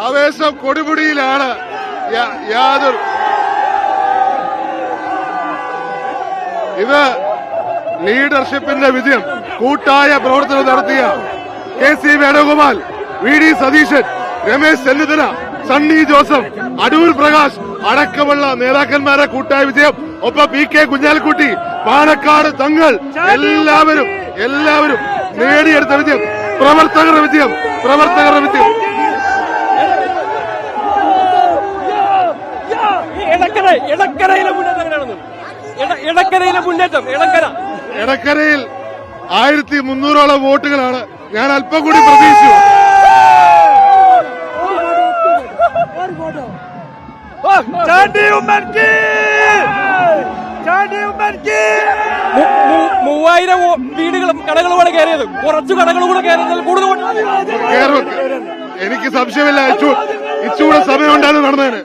ആവേശം കൊടുമുടിയിലാണ്. യാതൊരു ഇത് ലീഡർഷിപ്പിന്റെ വിജയം. കൂട്ടായ പ്രവർത്തനം നടത്തിയ KC വേണുഗോപാൽ, VD സതീശൻ, രമേശ് ചെന്നിത്തല, സണ്ണി ജോസഫ്, അടൂർ പ്രകാശ് അടക്കമുള്ള നേതാക്കന്മാരെ കൂട്ടായ വിജയം. ഒപ്പം PK കുഞ്ഞാലിക്കുട്ടി, പാണക്കാട് തങ്ങൾ, എല്ലാവരും നേടിയെടുത്ത വിജയം. പ്രവർത്തകരുടെ വിജയം. എടക്കരയിൽ 1300ഓളം വോട്ടുകളാണ്. ഞാൻ അല്പം കൂടി പ്രതീക്ഷിച്ചു. മൂവായിരം വീടുകളും കടകളുമാണ് കയറിയത്. കുറച്ചു കടകൾ കൂടെ കയറുന്നതിൽ കൂടുതൽ എനിക്ക് സംശയമില്ല. ഇച്ചൂടെ സമയം ഉണ്ടായിരുന്നു നടന്നതിന്.